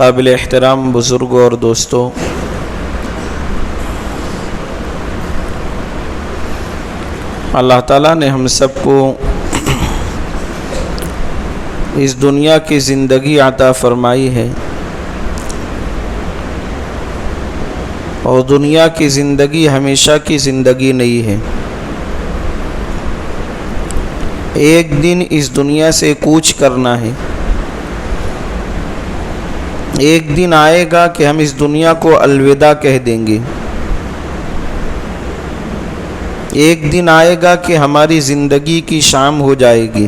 قابل احترام بزرگوں اور دوستوں، اللہ تعالیٰ نے ہم سب کو اس دنیا کی زندگی عطا فرمائی ہے، اور دنیا کی زندگی ہمیشہ کی زندگی نہیں ہے۔ ایک دن اس دنیا سے کوچ کرنا ہے۔ ایک دن آئے گا کہ ہم اس دنیا کو الوداع کہہ دیں گے۔ ایک دن آئے گا کہ ہماری زندگی کی شام ہو جائے گی۔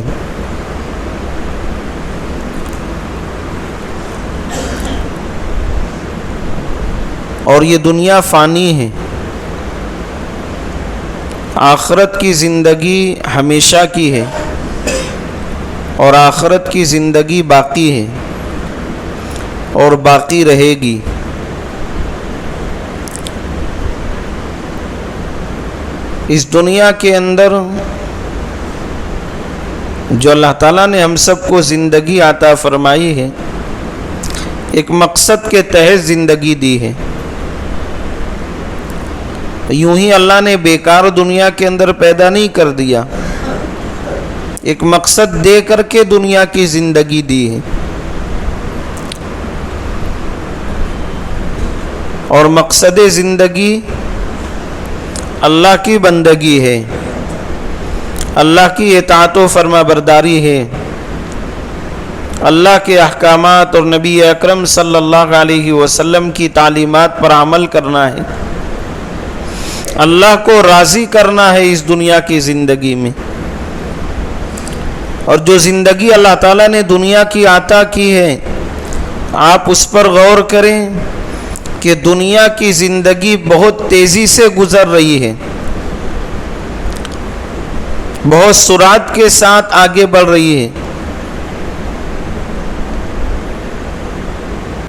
اور یہ دنیا فانی ہے۔ آخرت کی زندگی ہمیشہ کی ہے، اور آخرت کی زندگی باقی ہے اور باقی رہے گی۔ اس دنیا کے اندر جو اللہ تعالیٰ نے ہم سب کو زندگی عطا فرمائی ہے، ایک مقصد کے تحت زندگی دی ہے۔ یوں ہی اللہ نے بیکار دنیا کے اندر پیدا نہیں کر دیا، ایک مقصد دے کر کے دنیا کی زندگی دی ہے۔ اور مقصد زندگی اللہ کی بندگی ہے، اللہ کی اطاعت و فرما برداری ہے، اللہ کے احکامات اور نبی اکرم صلی اللہ علیہ وسلم کی تعلیمات پر عمل کرنا ہے، اللہ کو راضی کرنا ہے اس دنیا کی زندگی میں۔ اور جو زندگی اللہ تعالیٰ نے دنیا کی عطا کی ہے، آپ اس پر غور کریں کہ دنیا کی زندگی بہت تیزی سے گزر رہی ہے، بہت سرعت کے ساتھ آگے بڑھ رہی ہے۔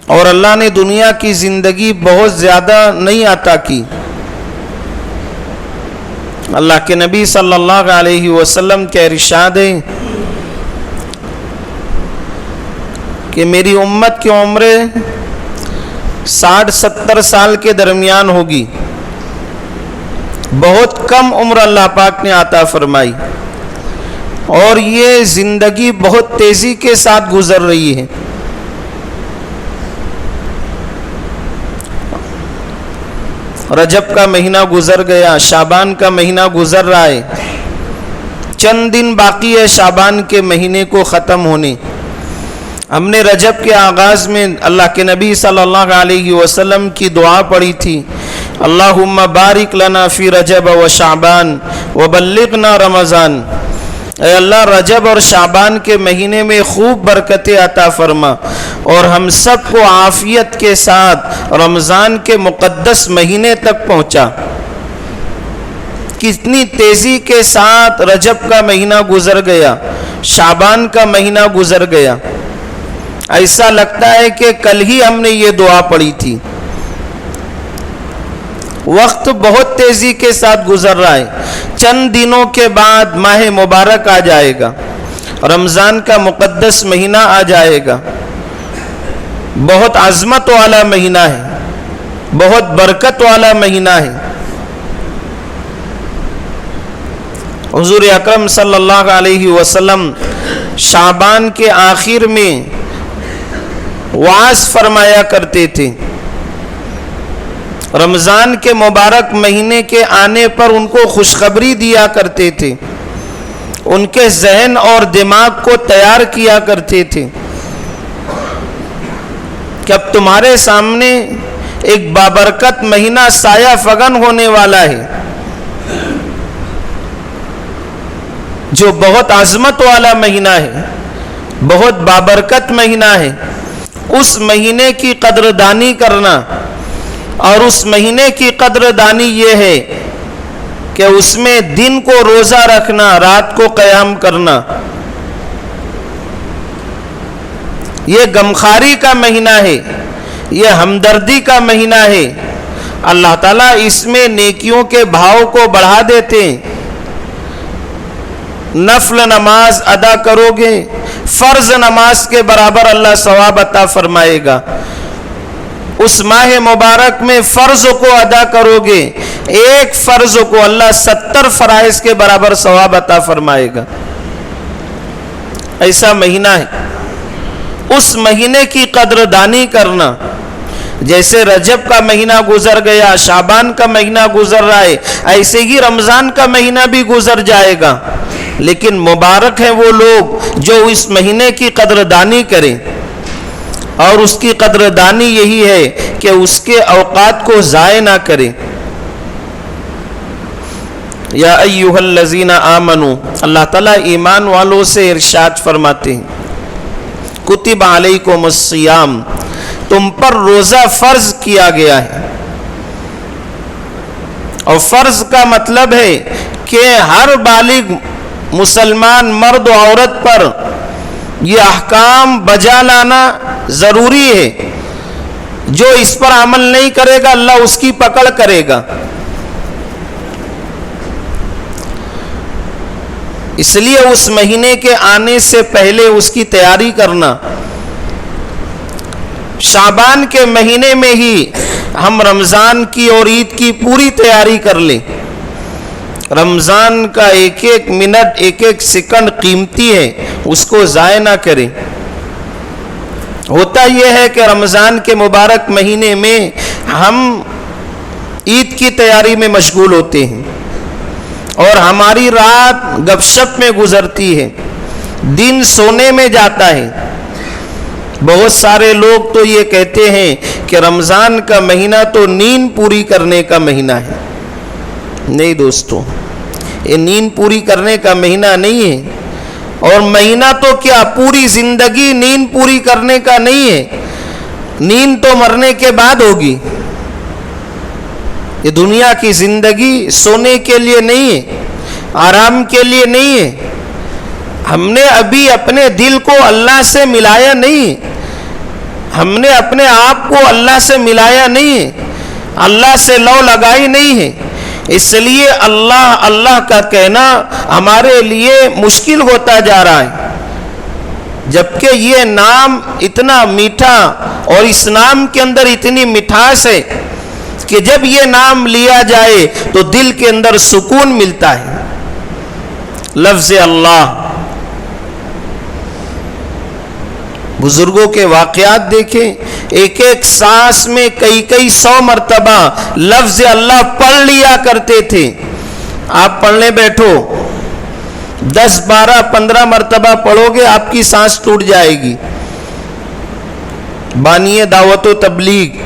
اور اللہ نے دنیا کی زندگی بہت زیادہ نہیں عطا کی۔ اللہ کے نبی صلی اللہ علیہ وسلم کے ارشاد ہے کہ میری امت کی عمریں 60-70 سال کے درمیان ہوگی۔ بہت کم عمر اللہ پاک نے عطا فرمائی، اور یہ زندگی بہت تیزی کے ساتھ گزر رہی ہے۔ رجب کا مہینہ گزر گیا، شعبان کا مہینہ گزر رہا ہے، چند دن باقی ہے شعبان کے مہینے کو ختم ہونے۔ ہم نے رجب کے آغاز میں اللہ کے نبی صلی اللہ علیہ وسلم کی دعا پڑھی تھی، اللہم بارک لنا فی رجب و شعبان وبلغنا رمضان۔ اے اللہ، رجب اور شعبان کے مہینے میں خوب برکتیں عطا فرما، اور ہم سب کو عافیت کے ساتھ رمضان کے مقدس مہینے تک پہنچا۔ کتنی تیزی کے ساتھ رجب کا مہینہ گزر گیا، شعبان کا مہینہ گزر گیا۔ ایسا لگتا ہے کہ کل ہی ہم نے یہ دعا پڑھی تھی۔ وقت بہت تیزی کے ساتھ گزر رہا ہے۔ چند دنوں کے بعد ماہ مبارک آ جائے گا، رمضان کا مقدس مہینہ آ جائے گا۔ بہت عظمت والا مہینہ ہے، بہت برکت والا مہینہ ہے۔ حضور اکرم صلی اللہ علیہ وسلم شعبان کے آخر میں وعظ فرمایا کرتے تھے۔ رمضان کے مبارک مہینے کے آنے پر ان کو خوشخبری دیا کرتے تھے، ان کے ذہن اور دماغ کو تیار کیا کرتے تھے کہ اب تمہارے سامنے ایک بابرکت مہینہ سایہ فگن ہونے والا ہے، جو بہت عظمت والا مہینہ ہے، بہت بابرکت مہینہ ہے۔ اس مہینے کی قدردانی کرنا، اور اس مہینے کی قدردانی یہ ہے کہ اس میں دن کو روزہ رکھنا، رات کو قیام کرنا۔ یہ غمخواری کا مہینہ ہے، یہ ہمدردی کا مہینہ ہے۔ اللہ تعالیٰ اس میں نیکیوں کے بھاؤ کو بڑھا دیتے ہیں۔ نفل نماز ادا کرو گے، فرض نماز کے برابر اللہ ثواب عطا فرمائے گا۔ اس ماہ مبارک میں فرض کو ادا کرو گے، ایک فرض کو اللہ 70 فرائض کے برابر ثواب عطا فرمائے گا۔ ایسا مہینہ ہے، اس مہینے کی قدردانی کرنا۔ جیسے رجب کا مہینہ گزر گیا، شعبان کا مہینہ گزر رہا ہے، ایسے ہی رمضان کا مہینہ بھی گزر جائے گا، لیکن مبارک ہیں وہ لوگ جو اس مہینے کی قدردانی کریں، اور اس کی قدردانی یہی ہے کہ اس کے اوقات کو ضائع نہ کریں۔ یا ایھا الذین آمنوا، اللہ تعالیٰ ایمان والوں سے ارشاد فرماتے ہیں، کتب علیکم الصیام، تم پر روزہ فرض کیا گیا ہے۔ اور فرض کا مطلب ہے کہ ہر بالغ مسلمان مرد و عورت پر یہ احکام بجا لانا ضروری ہے۔ جو اس پر عمل نہیں کرے گا اللہ اس کی پکڑ کرے گا۔ اس لیے اس مہینے کے آنے سے پہلے اس کی تیاری کرنا۔ شعبان کے مہینے میں ہی ہم رمضان کی اور عید کی پوری تیاری کر لیں۔ رمضان کا ایک ایک منٹ، ایک ایک سیکنڈ قیمتی ہے، اس کو ضائع نہ کریں۔ ہوتا یہ ہے کہ رمضان کے مبارک مہینے میں ہم عید کی تیاری میں مشغول ہوتے ہیں، اور ہماری رات گپ شپ میں گزرتی ہے، دن سونے میں جاتا ہے۔ بہت سارے لوگ تو یہ کہتے ہیں کہ رمضان کا مہینہ تو نیند پوری کرنے کا مہینہ ہے۔ نہیں دوستو، یہ نیند پوری کرنے کا مہینہ نہیں ہے، اور مہینہ تو کیا، پوری زندگی نیند پوری کرنے کا نہیں ہے۔ نیند تو مرنے کے بعد ہوگی۔ یہ دنیا کی زندگی سونے کے لیے نہیں ہے، آرام کے لیے نہیں ہے۔ ہم نے ابھی اپنے دل کو اللہ سے ملایا نہیں، ہم نے اپنے آپ کو اللہ سے ملایا نہیں ہے، اللہ سے لو لگائی نہیں ہے۔ اس لیے اللہ اللہ کا کہنا ہمارے لیے مشکل ہوتا جا رہا ہے، جبکہ یہ نام اتنا میٹھا اور اس نام کے اندر اتنی مٹھاس ہے کہ جب یہ نام لیا جائے تو دل کے اندر سکون ملتا ہے۔ لفظ اللہ، بزرگوں کے واقعات دیکھیں، ایک ایک سانس میں کئی کئی 100 مرتبہ لفظ اللہ پڑھ لیا کرتے تھے۔ آپ پڑھنے بیٹھو، 10 12 15 مرتبہ پڑھو گے آپ کی سانس ٹوٹ جائے گی۔ بانی دعوت و تبلیغ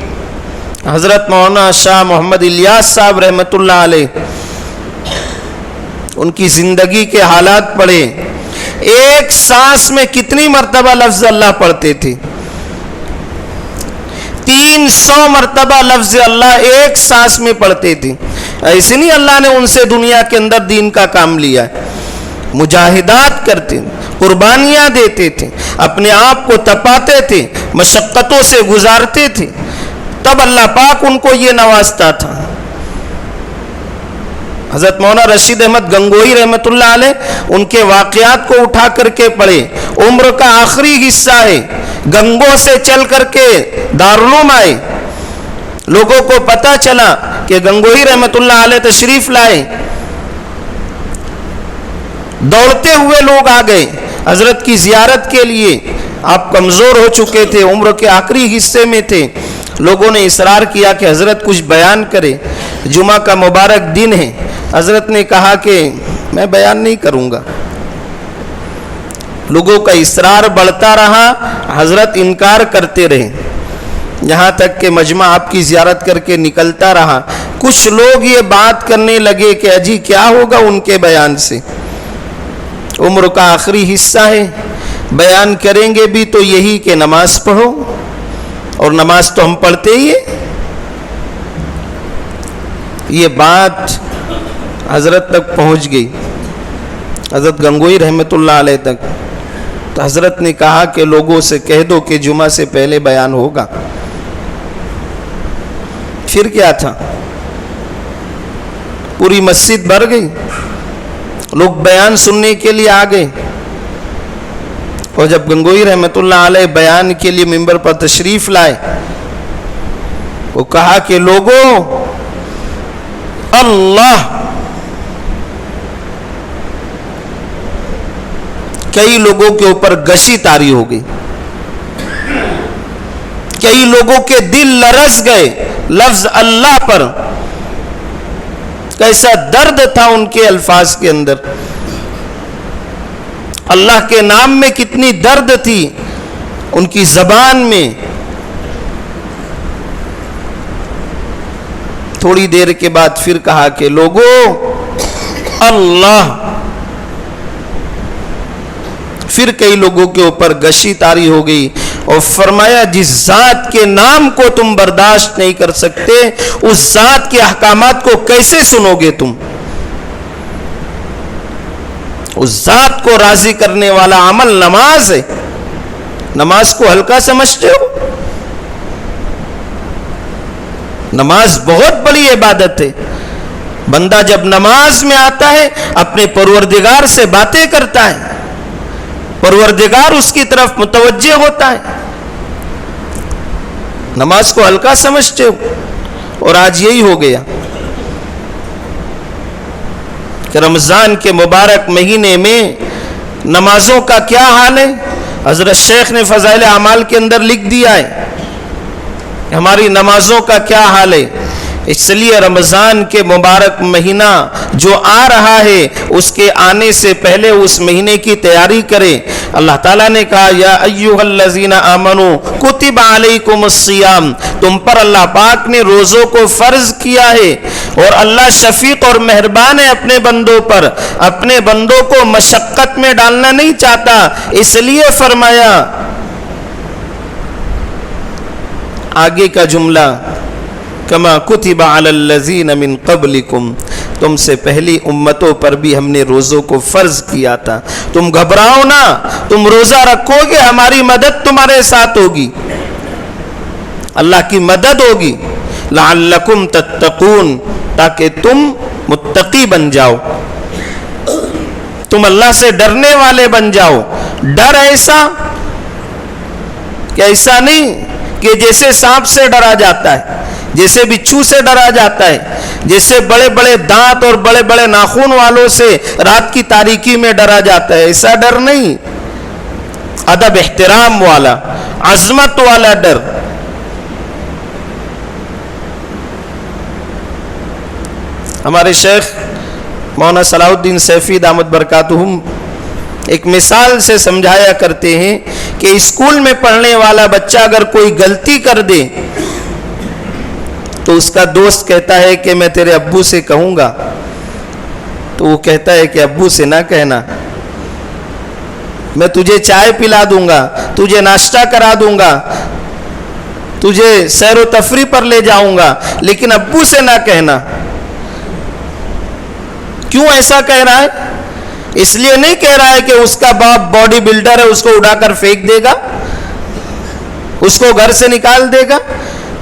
حضرت مولانا شاہ محمد الیاس صاحب رحمۃ اللہ علیہ، ان کی زندگی کے حالات پڑھے، ایک سانس میں کتنی مرتبہ لفظ اللہ پڑھتے تھے؟ 300 مرتبہ لفظ اللہ ایک سانس میں پڑھتے تھے۔ ایسے نہیں اللہ نے ان سے دنیا کے اندر دین کا کام لیا ہے، مجاہدات کرتے، قربانیاں دیتے تھے، اپنے آپ کو تپاتے تھے، مشقتوں سے گزارتے تھے، تب اللہ پاک ان کو یہ نوازتا تھا۔ حضرت مولانا رشید احمد گنگوئی رحمۃ اللہ علیہ، ان کے واقعات کو اٹھا کر کے پڑھے، عمر کا آخری حصہ ہے، گنگوں سے چل کر کے دارالعلوم آئے، لوگوں کو پتہ چلا کہ گنگوئی رحمۃ اللہ علیہ تشریف لائے، دوڑتے ہوئے لوگ آ گئے حضرت کی زیارت کے لیے۔ آپ کمزور ہو چکے تھے، عمر کے آخری حصے میں تھے، لوگوں نے اصرار کیا کہ حضرت کچھ بیان کرے، جمعہ کا مبارک دن ہے۔ حضرت نے کہا کہ میں بیان نہیں کروں گا۔ لوگوں کا اصرار بڑھتا رہا، حضرت انکار کرتے رہے، یہاں تک کہ مجمع آپ کی زیارت کر کے نکلتا رہا۔ کچھ لوگ یہ بات کرنے لگے کہ اجی کیا ہوگا ان کے بیان سے، عمر کا آخری حصہ ہے، بیان کریں گے بھی تو یہی کہ نماز پڑھو، اور نماز تو ہم پڑھتے ہی ہیں۔ یہ بات حضرت تک پہنچ گئی، حضرت گنگوئی رحمۃ اللہ علیہ تک۔ تو حضرت نے کہا کہ لوگوں سے کہہ دو کہ جمعہ سے پہلے بیان ہوگا۔ پھر کیا تھا، پوری مسجد بھر گئی، لوگ بیان سننے کے لیے آ گئے۔ اور جب گنگوئی رحمۃ اللہ علیہ بیان کے لیے ممبر پر تشریف لائے وہ کہا کہ لوگوں اللہ، کئی لوگوں کے اوپر گشی طاری ہو گئی، کئی لوگوں کے دل لرز گئے لفظ اللہ پر. کیسا درد تھا ان کے الفاظ کے اندر، اللہ کے نام میں کتنی درد تھی ان کی زبان میں. تھوڑی دیر کے بعد پھر کہا کہ لوگوں اللہ. پھر کئی لوگوں کے اوپر گشی طاری ہو گئی اور فرمایا جس ذات کے نام کو تم برداشت نہیں کر سکتے اس ذات کے احکامات کو کیسے سنو گے تم؟ اس ذات کو راضی کرنے والا عمل نماز ہے. نماز کو ہلکا سمجھتے ہو؟ نماز بہت بڑی عبادت ہے. بندہ جب نماز میں آتا ہے اپنے پروردگار سے باتیں کرتا ہے، پروردگار اس کی طرف متوجہ ہوتا ہے. نماز کو ہلکا سمجھتے ہو؟ اور آج یہی ہو گیا کہ رمضان کے مبارک مہینے میں نمازوں کا کیا حال ہے. حضرت شیخ نے فضائل اعمال کے اندر لکھ دیا ہے ہماری نمازوں کا کیا حال ہے. اس لیے رمضان کے مبارک مہینہ جو آ رہا ہے اس کے آنے سے پہلے اس مہینے کی تیاری کرے. اللہ تعالیٰ نے کہا یا ایھا الذین آمنوا کتب علیکم الصیام، تم پر اللہ پاک نے روزوں کو فرض کیا ہے. اور اللہ شفیق اور مہربان ہے اپنے بندوں پر، اپنے بندوں کو مشقت میں ڈالنا نہیں چاہتا. اس لیے فرمایا آگے کا جملہ کما کتب علی الذین من قبلکم، تم سے پہلی امتوں پر بھی ہم نے روزوں کو فرض کیا تھا. تم گھبراؤ نہ، تم روزہ رکھو گے ہماری مدد تمہارے ساتھ ہوگی، اللہ کی مدد ہوگی. لعلکم تتقون، تاکہ تم متقی بن جاؤ، تم اللہ سے ڈرنے والے بن جاؤ. ڈر ایسا کہ ایسا نہیں کہ جیسے سانپ سے ڈرا جاتا ہے، جیسے بچھو سے ڈرا جاتا ہے، جیسے بڑے بڑے دانت اور بڑے بڑے ناخن والوں سے رات کی تاریکی میں ڈرا جاتا ہے. ایسا ڈر نہیں، ادب احترام والا، عظمت والا ڈر. ہمارے شیخ مولانا صلاح الدین سیفی دامت برکاتہم ایک مثال سے سمجھایا کرتے ہیں کہ اسکول میں پڑھنے والا بچہ اگر کوئی غلطی کر دے تو اس کا دوست کہتا ہے کہ میں تیرے ابو سے کہوں گا، تو وہ کہتا ہے کہ ابو سے نہ کہنا، میں تجھے چائے پلا دوں گا، تجھے ناشتہ کرا دوں گا، تجھے سیر و تفریح پر لے جاؤں گا، لیکن ابو سے نہ کہنا. کیوں ایسا کہہ رہا ہے؟ اس لیے نہیں کہہ رہا ہے کہ اس کا باپ باڈی بلڈر ہے، اس کو اڑا کر پھینک دے گا، اس کو گھر سے نکال دے گا.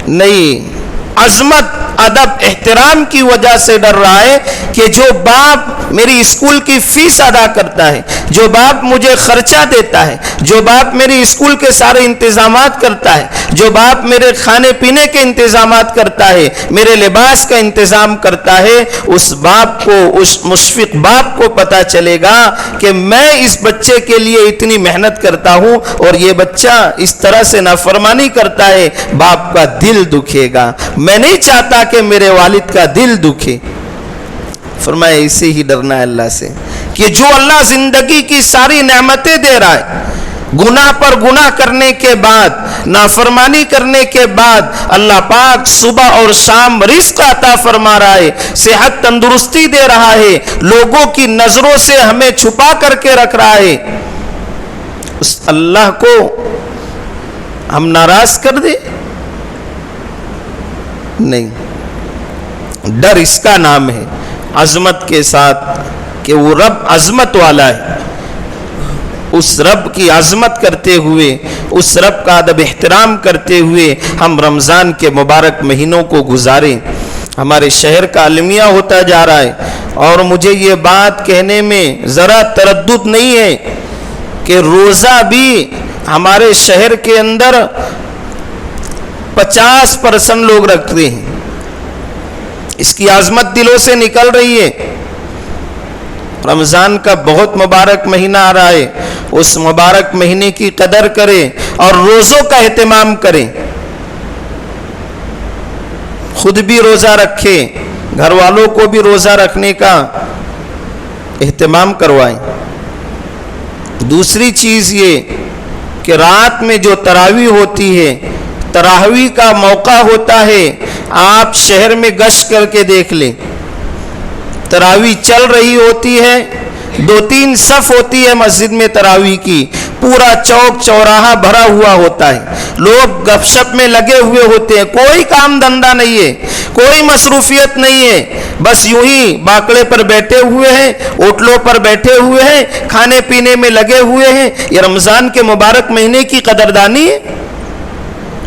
نہیں، عظمت ادب احترام کی وجہ سے ڈر رہا ہے کہ جو باپ میری اسکول کی فیس ادا کرتا ہے، جو باپ مجھے خرچہ دیتا ہے، جو باپ میری اسکول کے سارے انتظامات کرتا ہے، جو باپ میرے کھانے پینے کے انتظامات کرتا ہے، میرے لباس کا انتظام کرتا ہے، اس باپ کو، اس مشفق باپ کو پتا چلے گا کہ میں اس بچے کے لیے اتنی محنت کرتا ہوں اور یہ بچہ اس طرح سے نافرمانی کرتا ہے، باپ کا دل دکھے گا. میں نہیں چاہتا کہ میرے والد کا دل دکھے. فرمایا اسے ہی ڈرنا ہے اللہ سے کہ جو اللہ زندگی کی ساری نعمتیں دے رہا ہے، گناہ پر گناہ کرنے کے بعد، نافرمانی کرنے کے بعد اللہ پاک صبح اور شام رزق عطا فرما رہا ہے، صحت تندرستی دے رہا ہے، لوگوں کی نظروں سے ہمیں چھپا کر کے رکھ رہا ہے. اس اللہ کو ہم ناراض کر دیں؟ نہیں. ڈر اس کا نام ہے، عظمت کے ساتھ، کہ وہ رب عظمت والا ہے. اس رب کی عظمت کرتے ہوئے، اس رب کا ادب احترام کرتے ہوئے ہم رمضان کے مبارک مہینوں کو گزاریں. ہمارے شہر کا المیہ ہوتا جا رہا ہے، اور مجھے یہ بات کہنے میں ذرا تردد نہیں ہے کہ روزہ بھی ہمارے شہر کے اندر 50% لوگ رکھتے ہیں. اس کی عظمت دلوں سے نکل رہی ہے. رمضان کا بہت مبارک مہینہ آ رہا ہے، اس مبارک مہینے کی قدر کریں اور روزوں کا اہتمام کریں. خود بھی روزہ رکھیں، گھر والوں کو بھی روزہ رکھنے کا اہتمام کروائیں. دوسری چیز یہ کہ رات میں جو تراویح ہوتی ہے، تراویح کا موقع ہوتا ہے، آپ شہر میں گشت کر کے دیکھ لیں. تراویح چل رہی ہوتی ہے، 2-3 صف ہوتی ہے مسجد میں تراویح کی، پورا چوک چوراہا بھرا ہوا ہوتا ہے، لوگ گپ شپ میں لگے ہوئے ہوتے ہیں، کوئی کام دھندا نہیں ہے، کوئی مصروفیت نہیں ہے، بس یوں ہی باکڑے پر بیٹھے ہوئے ہیں، اوٹلوں پر بیٹھے ہوئے ہیں، کھانے پینے میں لگے ہوئے ہیں. یہ رمضان کے مبارک مہینے کی قدردانی ہے.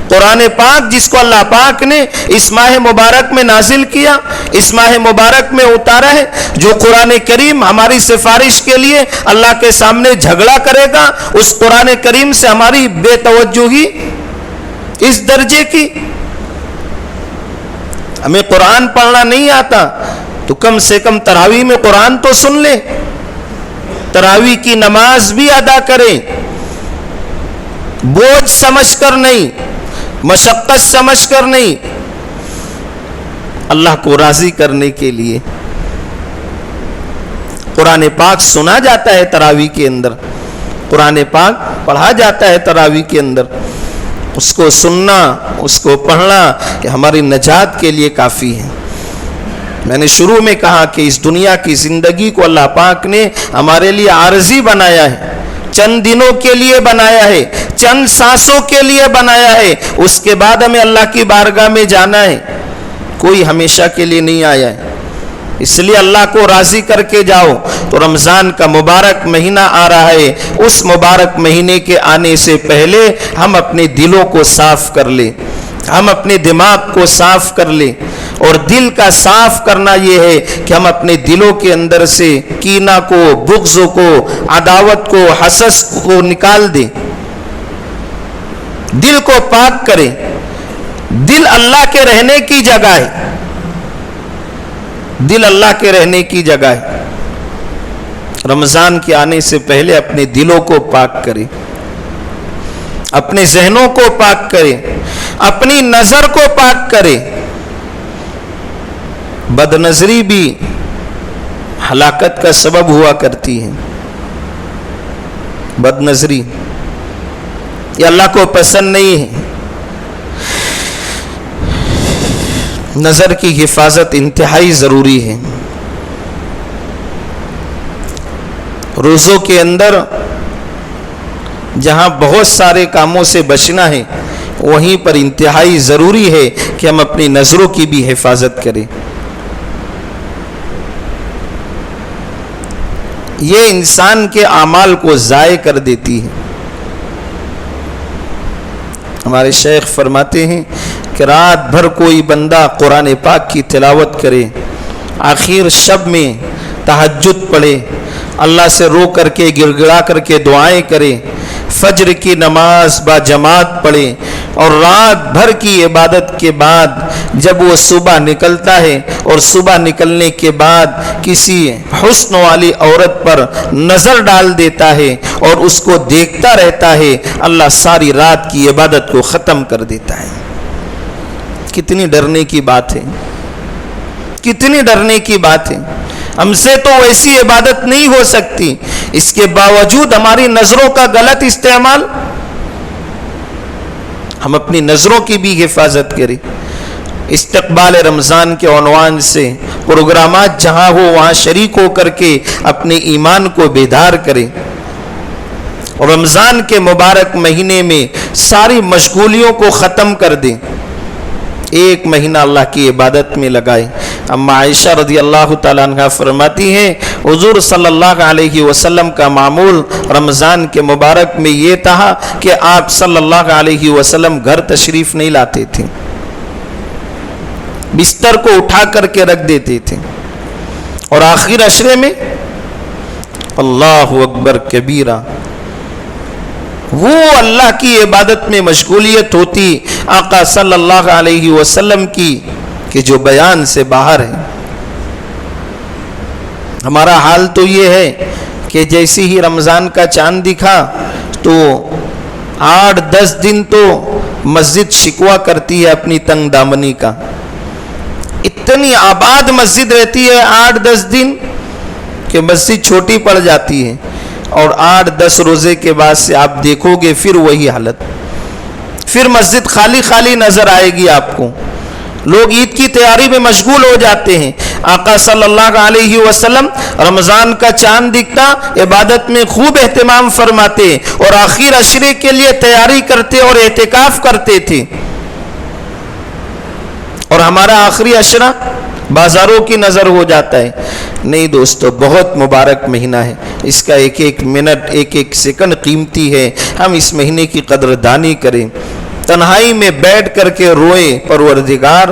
قرآن پاک جس کو اللہ پاک نے اس ماہ مبارک میں نازل کیا، اس ماہ مبارک میں اتارا ہے، جو قرآن کریم ہماری سفارش کے لیے اللہ کے سامنے جھگڑا کرے گا، اس قرآن کریم سے ہماری بے توجہی اس درجے کی. ہمیں قرآن پڑھنا نہیں آتا تو کم سے کم تراویح میں قرآن تو سن لیں، تراویح کی نماز بھی ادا کریں، بوجھ سمجھ کر نہیں، مشقت سمجھ کر نہیں، اللہ کو راضی کرنے کے لیے. قرآن پاک سنا جاتا ہے تراویح کے اندر، قرآن پاک پڑھا جاتا ہے تراویح کے اندر. اس کو سننا، اس کو پڑھنا کہ ہماری نجات کے لیے کافی ہے. میں نے شروع میں کہا کہ اس دنیا کی زندگی کو اللہ پاک نے ہمارے لیے عارضی بنایا ہے، چند دنوں کے لیے بنایا ہے، چند سانسوں کے لیے بنایا ہے. اس کے بعد ہمیں اللہ کی بارگاہ میں جانا ہے، کوئی ہمیشہ کے لیے نہیں آیا ہے. اس لیے اللہ کو راضی کر کے جاؤ. تو رمضان کا مبارک مہینہ آ رہا ہے، اس مبارک مہینے کے آنے سے پہلے ہم اپنے دلوں کو صاف کر لیں، ہم اپنے دماغ کو صاف کر لیں. اور دل کا صاف کرنا یہ ہے کہ ہم اپنے دلوں کے اندر سے کینہ کو، بغض کو، عداوت کو، حسد کو نکال دیں، دل کو پاک کریں. دل اللہ کے رہنے کی جگہ ہے، دل اللہ کے رہنے کی جگہ ہے. رمضان کے آنے سے پہلے اپنے دلوں کو پاک کریں، اپنے ذہنوں کو پاک کریں، اپنی نظر کو پاک کریں. بد نظری بھی ہلاکت کا سبب ہوا کرتی ہے. بد نظری یہ اللہ کو پسند نہیں ہے. نظر کی حفاظت انتہائی ضروری ہے. روزوں کے اندر جہاں بہت سارے کاموں سے بچنا ہے، وہیں پر انتہائی ضروری ہے کہ ہم اپنی نظروں کی بھی حفاظت کریں. یہ انسان کے اعمال کو ضائع کر دیتی ہے. ہمارے شیخ فرماتے ہیں کہ رات بھر کوئی بندہ قرآن پاک کی تلاوت کرے، آخر شب میں تہجد پڑھے، اللہ سے رو کر کے گڑ گڑا کر کے دعائیں کرے، فجر کی نماز با جماعت پڑھے، اور رات بھر کی عبادت کے بعد جب وہ صبح نکلتا ہے اور صبح نکلنے کے بعد کسی حسن والی عورت پر نظر ڈال دیتا ہے اور اس کو دیکھتا رہتا ہے، اللہ ساری رات کی عبادت کو ختم کر دیتا ہے. کتنی ڈرنے کی بات ہے، کتنی ڈرنے کی بات ہے. ہم سے تو ویسی عبادت نہیں ہو سکتی، اس کے باوجود ہماری نظروں کا غلط استعمال. ہم اپنی نظروں کی بھی حفاظت کریں. استقبال رمضان کے عنوان سے پروگرامات جہاں ہو وہاں شریک ہو کر کے اپنے ایمان کو بیدار کریں. رمضان کے مبارک مہینے میں ساری مشغولیوں کو ختم کر دیں، ایک مہینہ اللہ کی عبادت میں لگائیں. اما عائشہ رضی اللہ تعالیٰ عنہ فرماتی ہیں حضور صلی اللہ علیہ وسلم کا معمول رمضان کے مبارک میں یہ تھا کہ آپ صلی اللہ علیہ وسلم گھر تشریف نہیں لاتے تھے، بستر کو اٹھا کر کے رکھ دیتے تھے، اور آخر عشرے میں اللہ اکبر کبیرہ وہ اللہ کی عبادت میں مشغولیت ہوتی آقا صلی اللہ علیہ وسلم کی کہ جو بیان سے باہر ہے۔ ہمارا حال تو یہ ہے کہ جیسے ہی رمضان کا چاند دکھا تو 8-10 دن تو مسجد شکوہ کرتی ہے اپنی تنگ دامنی کا، اتنی آباد مسجد رہتی ہے 8-10 دن کہ مسجد چھوٹی پڑ جاتی ہے، اور 8-10 روزے کے بعد سے آپ دیکھو گے پھر وہی حالت، پھر مسجد خالی خالی نظر آئے گی آپ کو۔ لوگ عید کی تیاری میں مشغول ہو جاتے ہیں۔ آقا صلی اللہ علیہ وسلم رمضان کا چاند دکھتا عبادت میں خوب اہتمام فرماتے اور آخر عشرے کے لیے تیاری کرتے اور اعتکاف کرتے تھے، اور ہمارا آخری عشرہ بازاروں کی نظر ہو جاتا ہے۔ نہیں دوستو، بہت مبارک مہینہ ہے، اس کا ایک ایک منٹ ایک ایک سیکنڈ قیمتی ہے۔ ہم اس مہینے کی قدردانی کریں، تنہائی میں بیٹھ کر کے روئیں، پروردگار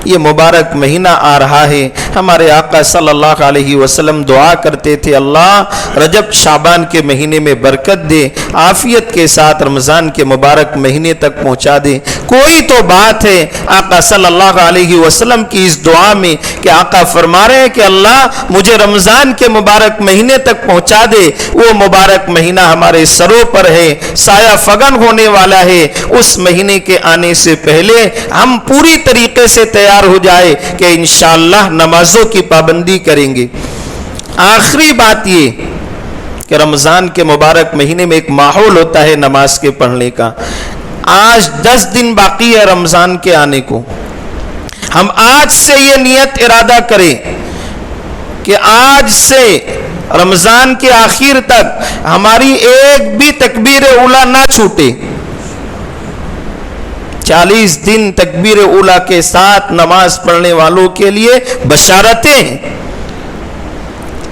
یہ مبارک مہینہ آ رہا ہے۔ ہمارے آقا صلی اللہ علیہ وسلم دعا کرتے تھے، اللہ رجب شعبان کے مہینے میں برکت دے، عافیت کے ساتھ رمضان کے مبارک مہینے تک پہنچا دے۔ کوئی تو بات ہے آقا صلی اللہ علیہ وسلم کی اس دعا میں کہ آقا فرما رہے ہیں کہ اللہ مجھے رمضان کے مبارک مہینے تک پہنچا دے۔ وہ مبارک مہینہ ہمارے سروں پر ہے، سایہ فگن ہونے والا ہے۔ اس مہینے کے آنے سے پہلے ہم پوری طریقے سے تیار ہو جائے کہ انشاءاللہ نمازوں کی پابندی کریں گے۔ آخری بات یہ کہ رمضان کے مبارک مہینے میں ایک ماحول ہوتا ہے نماز کے پڑھنے کا۔ آج 10 دن باقی ہے رمضان کے آنے کو، ہم آج سے یہ نیت ارادہ کریں کہ آج سے رمضان کے آخر تک ہماری ایک بھی تکبیر اولیٰ نہ چھوٹے۔ 40 دن تکبیر اولیٰ کے ساتھ نماز پڑھنے والوں کے لیے بشارتیں ہیں،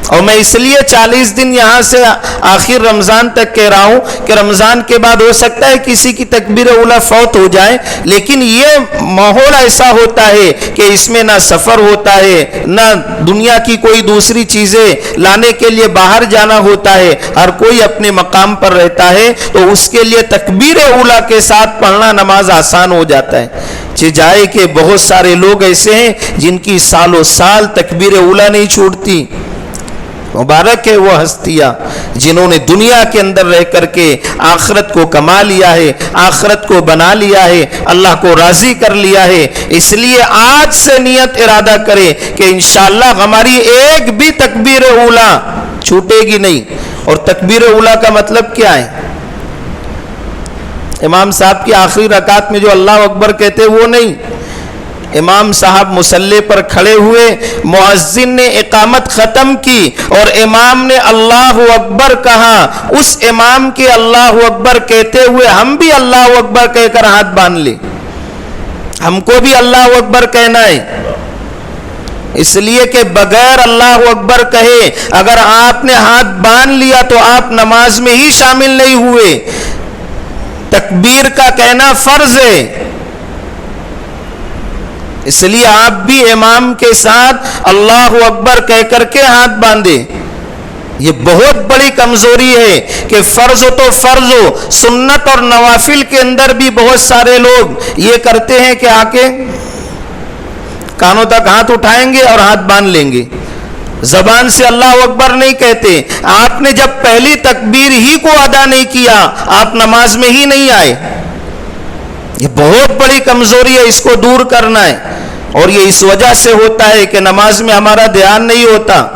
اور میں اس لیے 40 دن یہاں سے آخر رمضان تک کہہ رہا ہوں کہ رمضان کے بعد ہو سکتا ہے کسی کی تکبیر اولیٰ فوت ہو جائے، لیکن یہ ماحول ایسا ہوتا ہے کہ اس میں نہ سفر ہوتا ہے، نہ دنیا کی کوئی دوسری چیزیں لانے کے لیے باہر جانا ہوتا ہے، ہر کوئی اپنے مقام پر رہتا ہے، تو اس کے لیے تکبیر اولیٰ کے ساتھ پڑھنا نماز آسان ہو جاتا ہے۔ جائے کہ بہت سارے لوگ ایسے ہیں جن کی سالوں سال تکبیر اولیٰ نہیں چھوڑتی۔ مبارک ہے وہ ہستیاں جنہوں نے دنیا کے اندر رہ کر کے آخرت کو کما لیا ہے، آخرت کو بنا لیا ہے، اللہ کو راضی کر لیا ہے۔ اس لیے آج سے نیت ارادہ کریں کہ انشاءاللہ ہماری ایک بھی تکبیر اولیٰ چھوٹے گی نہیں۔ اور تکبیر اولیٰ کا مطلب کیا ہے؟ امام صاحب کی آخری رکعت میں جو اللہ اکبر کہتے وہ نہیں، امام صاحب مصلی پر کھڑے ہوئے، مؤذن نے اقامت ختم کی اور امام نے اللہ اکبر کہا، اس امام کے اللہ اکبر کہتے ہوئے ہم بھی اللہ اکبر کہہ کر ہاتھ باندھ لیں۔ ہم کو بھی اللہ اکبر کہنا ہے، اس لیے کہ بغیر اللہ اکبر کہے اگر آپ نے ہاتھ باندھ لیا تو آپ نماز میں ہی شامل نہیں ہوئے۔ تکبیر کا کہنا فرض ہے، اس لیے آپ بھی امام کے ساتھ اللہ اکبر کہہ کر کے ہاتھ باندھیں۔ یہ بہت بڑی کمزوری ہے کہ فرض تو فرض ہو، سنت اور نوافل کے اندر بھی بہت سارے لوگ یہ کرتے ہیں کہ آ کے کانوں تک ہاتھ اٹھائیں گے اور ہاتھ باندھ لیں گے، زبان سے اللہ اکبر نہیں کہتے۔ آپ نے جب پہلی تکبیر ہی کو ادا نہیں کیا، آپ نماز میں ہی نہیں آئے۔ یہ بہت بڑی کمزوری ہے، اس کو دور کرنا ہے، اور یہ اس وجہ سے ہوتا ہے کہ نماز میں ہمارا دھیان نہیں ہوتا۔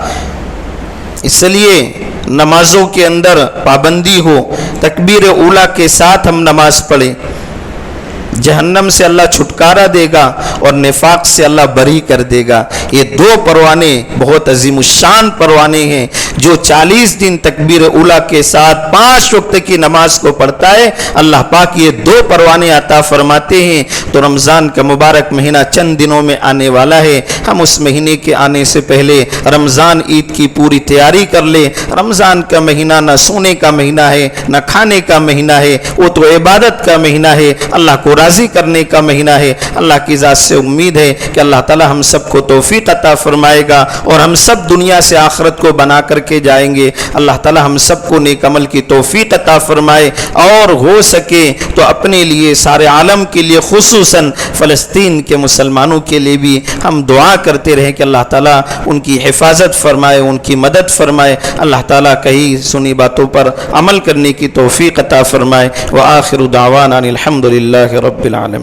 اس لیے نمازوں کے اندر پابندی ہو، تکبیر اولیٰ کے ساتھ ہم نماز پڑھیں۔ جہنم سے اللہ چھٹکارا دے گا اور نفاق سے اللہ بری کر دے گا۔ یہ 2 پروانے بہت عظیم الشان پروانے ہیں۔ جو 40 دن تکبیر اولیٰ کے ساتھ 5 وقت کی نماز کو پڑھتا ہے، اللہ پاک یہ 2 پروانے عطا فرماتے ہیں۔ تو رمضان کا مبارک مہینہ چند دنوں میں آنے والا ہے، ہم اس مہینے کے آنے سے پہلے رمضان عید کی پوری تیاری کر لیں۔ رمضان کا مہینہ نہ سونے کا مہینہ ہے، نہ کھانے کا مہینہ ہے، وہ تو عبادت کا مہینہ ہے۔ اللہ کو راضی راضی کرنے کا مہینہ ہے۔ اللہ کی ذات سے امید ہے کہ اللہ تعالی ہم سب کو توفیق عطا فرمائے گا اور ہم سب دنیا سے آخرت کو بنا کر کے جائیں گے۔ اللہ تعالی ہم سب کو نیک عمل کی توفیق عطا فرمائے، اور ہو سکے تو اپنے لیے، سارے عالم کے لیے، خصوصاً فلسطین کے مسلمانوں کے لیے بھی ہم دعا کرتے رہیں کہ اللہ تعالیٰ ان کی حفاظت فرمائے، ان کی مدد فرمائے، اللہ تعالیٰ کہی سنی باتوں پر عمل کرنے کی توفیق عطا فرمائے۔ وآخر دعوانا الحمد للہ رب العالمین۔